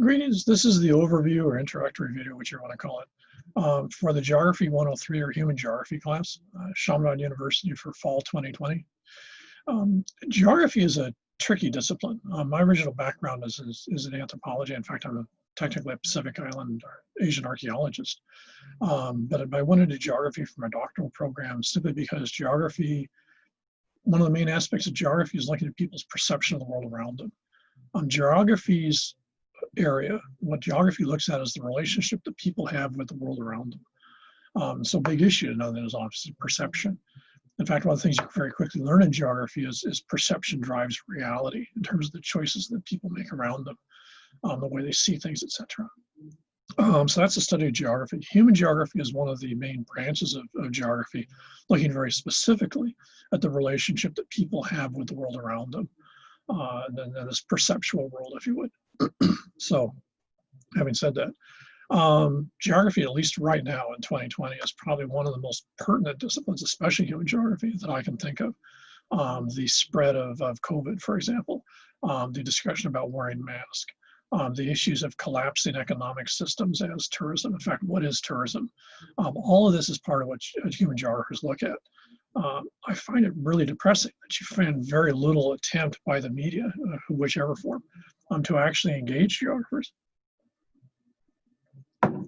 Greetings. This is the overview or introductory video, which you want to call it, for the Geography 103 or Human Geography class, Chaminade University for fall 2020. Geography is a tricky discipline. My original background is in anthropology. In fact, I'm technically a Pacific Island or Asian archaeologist. But I went into geography for my doctoral program simply because geography, one of the main aspects of geography is looking at people's perception of the world around them. Geography's area, what geography looks at is the relationship that people have with the world around them. So a big issue to know that is obviously perception. In fact, one of the things you very quickly learn in geography is perception drives reality in terms of the choices that people make around them, the way they see things, etc. So that's the study of geography. Human geography is one of the main branches of geography, looking very specifically at the relationship that people have with the world around them, and this perceptual world, if you would. So, having said that, geography, at least right now in 2020, is probably one of the most pertinent disciplines, especially human geography, that I can think of. The spread of COVID, for example, the discussion about wearing masks, the issues of collapsing economic systems as tourism. In fact, what is tourism? All of this is part of what human geographers look at. I find it really depressing that you find very little attempt by the media, whichever form, to actually engage geographers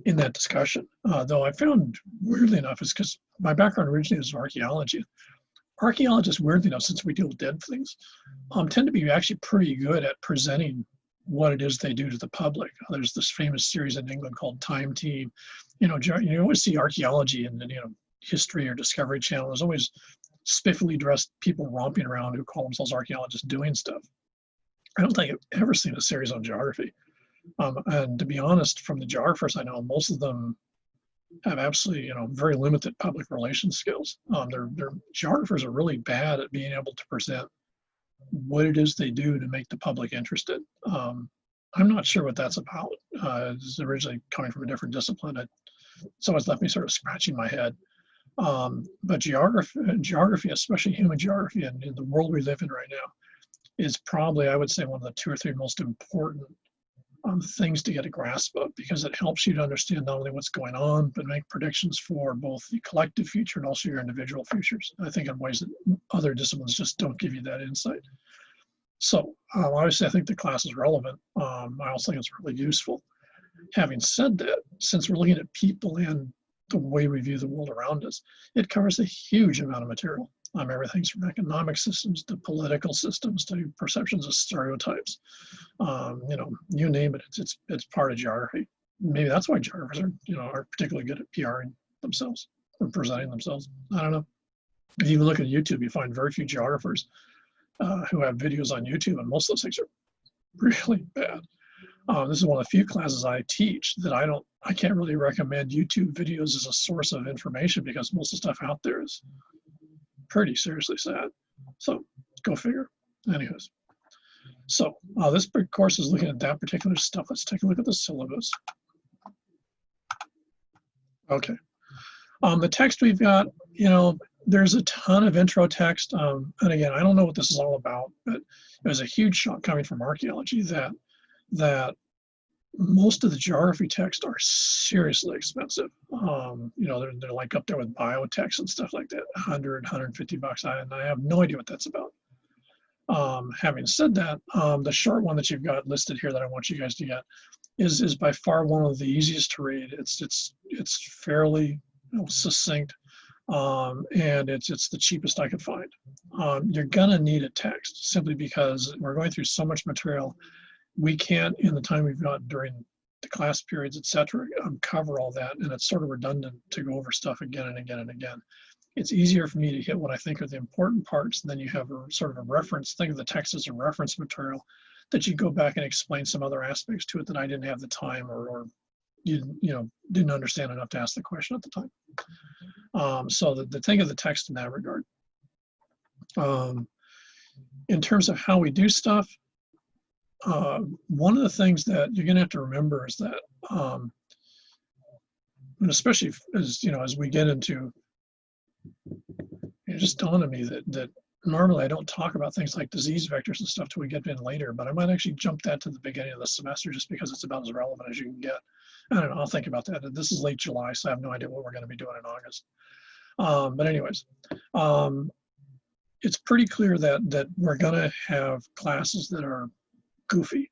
in that discussion. Though I found, weirdly enough, is because my background originally is archaeology. Archaeologists, weirdly enough, since we deal with dead things, tend to be actually pretty good at presenting what it is they do to the public. There's this famous series in England called Time Team. You always see archaeology in History or Discovery Channel. There's always spiffily dressed people romping around who call themselves archaeologists doing stuff. I don't think I've ever seen a series on geography. And to be honest, from the geographers I know, most of them have absolutely, very limited public relations skills. Their geographers are really bad at being able to present what it is they do to make the public interested. I'm not sure what that's about. It's originally coming from a different discipline. It's always left me sort of scratching my head. But geography, especially human geography, and in the world we live in right now, is probably, I would say, one of the 2 or 3 most important things to get a grasp of, because it helps you to understand not only what's going on, but make predictions for both the collective future and also your individual futures. I think in ways that other disciplines just don't give you that insight. So obviously, I think the class is relevant. I also think it's really useful. Having said that, since we're looking at people and the way we view the world around us, it covers a huge amount of material. Everything's from economic systems to political systems to perceptions of stereotypes. You name it, it's part of geography. Maybe that's why geographers are particularly good at PRing themselves or presenting themselves. I don't know. If you look at YouTube, you find very few geographers who have videos on YouTube, and most of those things are really bad. This is one of the few classes I teach that I can't really recommend YouTube videos as a source of information, because most of the stuff out there is pretty seriously sad. So go figure. Anyways, so this course is looking at that particular stuff. Let's take a look at the syllabus. Okay. The text we've got, there's a ton of intro text. And again, I don't know what this is all about, but it was a huge shock coming from archaeology that most of the geography texts are seriously expensive. They're like up there with biotext and stuff like that, 100, 150 bucks. And I have no idea what that's about. Having said that, the short one that you've got listed here that I want you guys to get is by far one of the easiest to read. It's fairly succinct, and it's the cheapest I could find. You're gonna need a text simply because we're going through so much material. We can't, in the time we've got during the class periods, etc., cover all that, and it's sort of redundant to go over stuff again and again and again. It's easier for me to hit what I think are the important parts, and then you have a sort of a reference. Think of the text as a reference material that you go back and explain some other aspects to it that I didn't have the time or you didn't understand enough to ask the question at the time. So the think of the text in that regard. In terms of how we do stuff, one of the things that you're going to have to remember is that, and especially as we get into, it just dawned on me that normally I don't talk about things like disease vectors and stuff till we get in later, but I might actually jump that to the beginning of the semester just because it's about as relevant as you can get. I don't know, I'll think about that. This is late July, so I have no idea what we're going to be doing in August. But anyways, it's pretty clear that we're going to have classes that are goofy.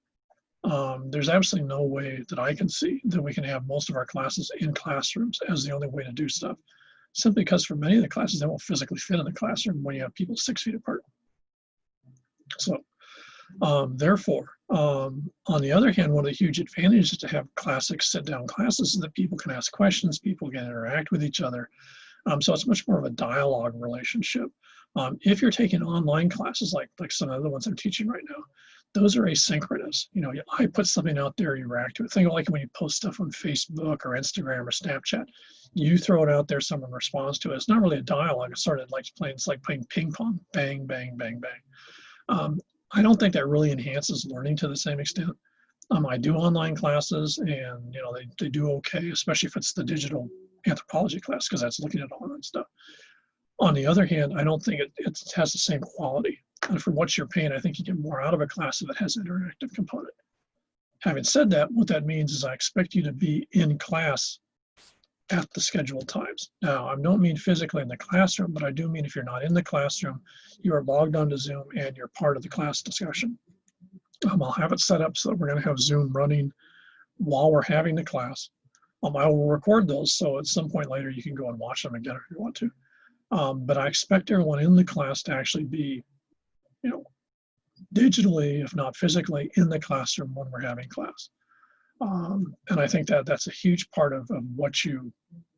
There's absolutely no way that I can see that we can have most of our classes in classrooms as the only way to do stuff. Simply because for many of the classes, they won't physically fit in the classroom when you have people 6 feet apart. So therefore, on the other hand, one of the huge advantages to have classic sit-down classes is that people can ask questions, people can interact with each other. So it's much more of a dialogue relationship. If you're taking online classes like some of the ones I'm teaching right now, those are asynchronous. You know, I put something out there, you react to it. Think of like when you post stuff on Facebook or Instagram or Snapchat, you throw it out there, someone responds to it. It's not really a dialogue. It's sort of like playing ping pong, bang, bang, bang, bang. I don't think that really enhances learning to the same extent. I do online classes, and you know they do okay, especially if it's the digital anthropology class, because that's looking at online stuff. On the other hand, I don't think it has the same quality. And for what you're paying, I think you get more out of a class if it has an interactive component. Having said that, what that means is I expect you to be in class at the scheduled times. Now, I don't mean physically in the classroom, but I do mean if you're not in the classroom, you are logged onto Zoom and you're part of the class discussion. I'll have it set up so that we're going to have Zoom running while we're having the class. I will record those, so at some point later you can go and watch them again if you want to. But I expect everyone in the class to actually be, you know, digitally, if not physically, in the classroom when we're having class. And I think that's a huge part of what you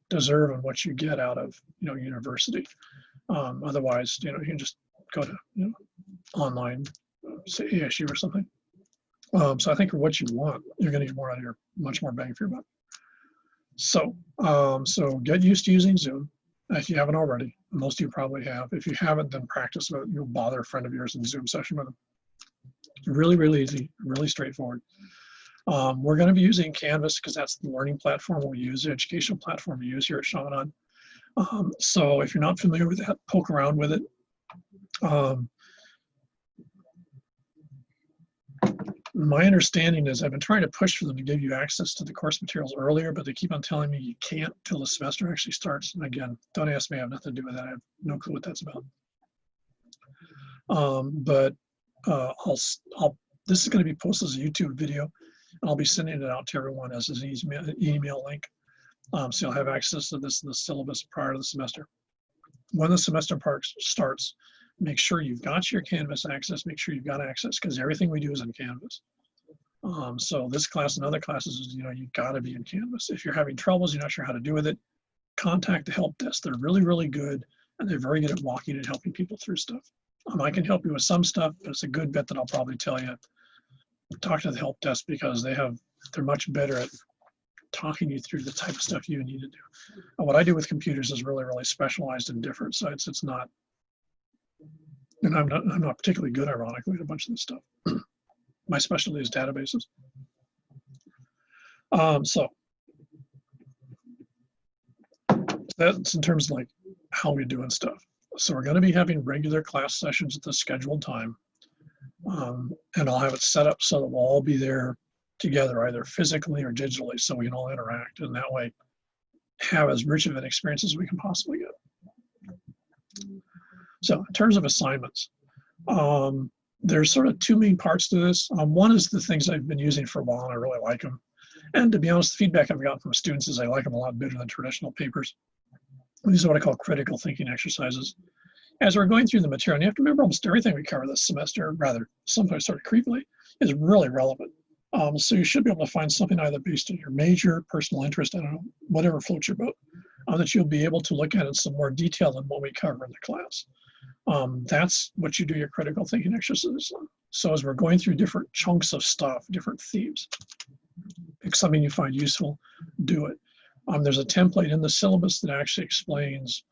deserve and what you get out of, you know, university. Otherwise, you know, you can just go to, you know, online, say ASU or something. So I think for what you want, you're going to get more out of your, much more bang for your buck. So, so get used to using Zoom if you haven't already. Most of you probably have. If you haven't, then practice with it. You'll bother a friend of yours in Zoom session with them. Really, really easy, really straightforward. We're going to be using Canvas because that's the learning platform we use, the educational platform we use here at Chaminade. So if you're not familiar with that, poke around with it. My understanding is I've been trying to push for them to give you access to the course materials earlier, but they keep on telling me you can't till the semester actually starts. And again, don't ask me, I have nothing to do with that. I have no clue what that's about. This is going to be posted as a YouTube video, and I'll be sending it out to everyone as an email link. So you'll have access to this in the syllabus prior to the semester. When the semester starts, make sure you've got your Canvas access, make sure you've got access, because everything we do is in Canvas. So this class and other classes, you know, you've got to be in Canvas. If you're having troubles, you're not sure how to do with it, contact the help desk. They're really, really good, and they're very good at walking and helping people through stuff. I can help you with some stuff, but it's a good bet that I'll probably tell you, talk to the help desk, because they're much better at talking you through the type of stuff you need to do. And what I do with computers is really, really specialized and different. So it's not, and I'm not particularly good, ironically, at a bunch of this stuff. My specialty is databases. So that's in terms of like how we're doing stuff. So we're going to be having regular class sessions at the scheduled time. And I'll have it set up so that we'll all be there together, either physically or digitally, so we can all interact, and that way have as rich of an experience as we can possibly get. So in terms of assignments, there's sort of two main parts to this. One is the things I've been using for a while, and I really like them. And to be honest, the feedback I've gotten from students is I like them a lot better than traditional papers. These are what I call critical thinking exercises. As we're going through the material, and you have to remember almost everything we cover this semester, rather sometimes sort of creepily, is really relevant. So you should be able to find something either based on your major, personal interest, I don't know, whatever floats your boat, that you'll be able to look at in some more detail than what we cover in the class. That's what you do your critical thinking exercises on. So as we're going through different chunks of stuff, different themes, pick something you find useful, do it. There's a template in the syllabus that actually explains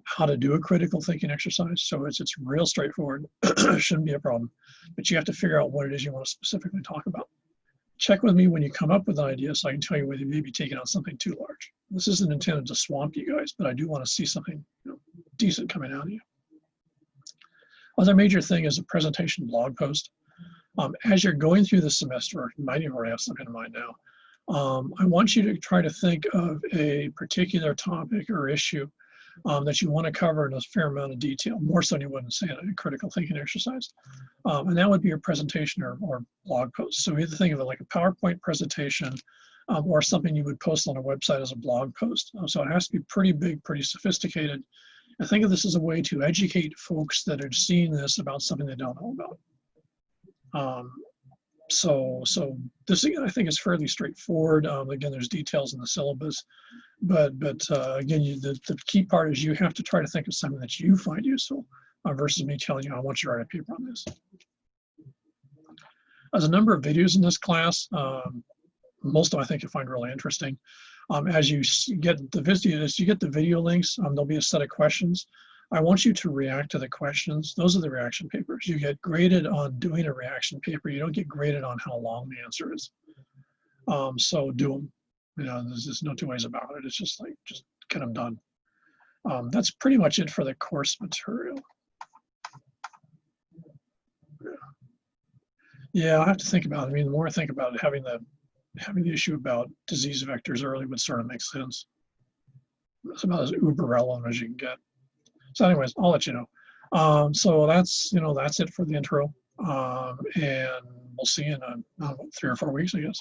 how to do a critical thinking exercise. So it's real straightforward. Shouldn't be a problem. But you have to figure out what it is you want to specifically talk about. Check with me when you come up with an idea so I can tell you whether you may be taking on something too large. This isn't intended to swamp you guys, but I do want to see something, you know, decent coming out of you. Other major thing is a presentation blog post. As you're going through the semester, you might even already have something in mind now. I want you to try to think of a particular topic or issue that you want to cover in a fair amount of detail, more so than you would in, say, a critical thinking exercise. And that would be your presentation or blog post. So either think of it like a PowerPoint presentation or something you would post on a website as a blog post. So it has to be pretty big, pretty sophisticated. And think of this as a way to educate folks that are seeing this about something they don't know about. So this, I think, is fairly straightforward. Again, there's details in the syllabus, but again, the key part is you have to try to think of something that you find useful versus me telling you I want you to write a paper on this. There's a number of videos in this class. Most of them I think you'll find really interesting. As you get the video links, there'll be a set of questions. I want you to react to the questions. Those are the reaction papers. You get graded on doing a reaction paper. You don't get graded on how long the answer is. So do them. You know, there's no two ways about it. It's just like, just get them done. That's pretty much it for the course material. Yeah, I'll have to think about it. I mean, the more I think about it, having the issue about disease vectors early would sort of make sense. It's about as uber relevant as you can get. So anyways, I'll let you know. So that's it for the intro. And we'll see you in 3 or 4 weeks, I guess.